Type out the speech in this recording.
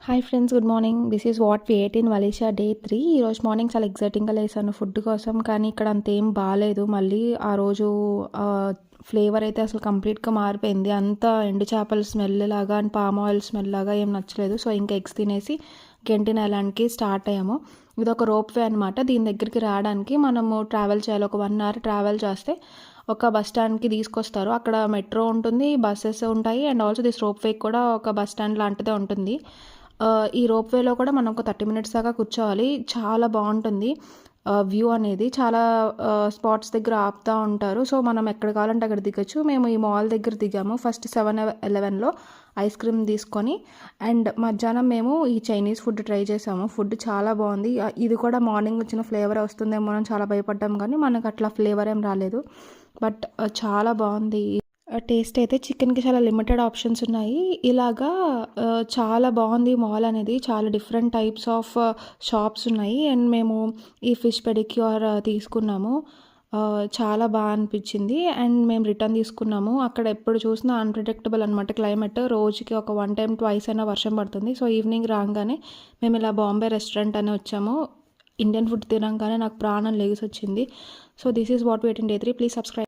Hi friends, good morning. This is what we eight in Malaysia day 3. ఈరోజు morning చాలా ఎగ్జైటింగ్గా లేసాను food కోసం. కానీ ఇక్కడ అంతేం బాగాలేదు. మళ్ళీ ఆ రోజు ఫ్లేవర్ అయితే అసలు కంప్లీట్గా మారిపోయింది. అంతా ఎండు చేపల స్మెల్ లాగా అండ్ పామ్ ఆయిల్ స్మెల్ లాగా ఏం నచ్చలేదు. సో ఇంకా ఎగ్స్ తినేసి గెంటిన్ ఐలాండ్కి స్టార్ట్ అయ్యాము. ఇది ఒక రోప్ వే అనమాట. దీని దగ్గరికి రావడానికి మనము ట్రావెల్ చేయాలి. ఒక 1 hour ట్రావెల్ చేస్తే ఒక బస్ స్టాండ్కి తీసుకొస్తారు. అక్కడ మెట్రో ఉంటుంది, బస్సెస్ ఉంటాయి and also this rope way కూడా ఒక బస్ స్టాండ్ లాంటిదే ఉంటుంది. ఈ రోప్ వేలో కూడా మనం ఒక 30 minutes దాకా కూర్చోవాలి. చాలా బాగుంటుంది వ్యూ అనేది. చాలా స్పాట్స్ దగ్గర ఆపుతూ ఉంటారు. సో మనం ఎక్కడ కావాలంటే అక్కడ దిగచ్చు. మేము ఈ మాల్ దగ్గర దిగాము. ఫస్ట్ 7-Elevenలో ఐస్ క్రీమ్ తీసుకొని అండ్ మధ్యాహ్నం మేము ఈ చైనీస్ ఫుడ్ ట్రై చేసాము. ఫుడ్ చాలా బాగుంది. ఇది కూడా మార్నింగ్ వచ్చిన ఫ్లేవర్ వస్తుందేమో అని చాలా భయపడ్డాం, కానీ మనకు అట్లా ఫ్లేవర్ ఏం రాలేదు. బట్ చాలా బాగుంది టేస్ట్ అయితే. చికెన్కి చాలా లిమిటెడ్ ఆప్షన్స్ ఉన్నాయి. ఇలాగా చాలా బాగుంది మాల్ అనేది. చాలా డిఫరెంట్ టైప్స్ ఆఫ్ షాప్స్ ఉన్నాయి అండ్ మేము ఈ ఫిష్ పెడిక్యూర్ తీసుకున్నాము. చాలా బాగా అనిపించింది అండ్ మేము రిటర్న్ తీసుకున్నాము. అక్కడ ఎప్పుడు చూసినా అన్ప్రిడిక్టబుల్ అనమాట క్లైమేట్. రోజుకి ఒక 1 time 2 అయినా వర్షం పడుతుంది. సో ఈవినింగ్ రాగానే మేము ఇలా బాంబే రెస్టారెంట్ అని వచ్చాము. ఇండియన్ ఫుడ్ తినగానే నాకు ప్రాణం లెగిసి వచ్చింది. So this is what we eight in day 3. Please subscribe.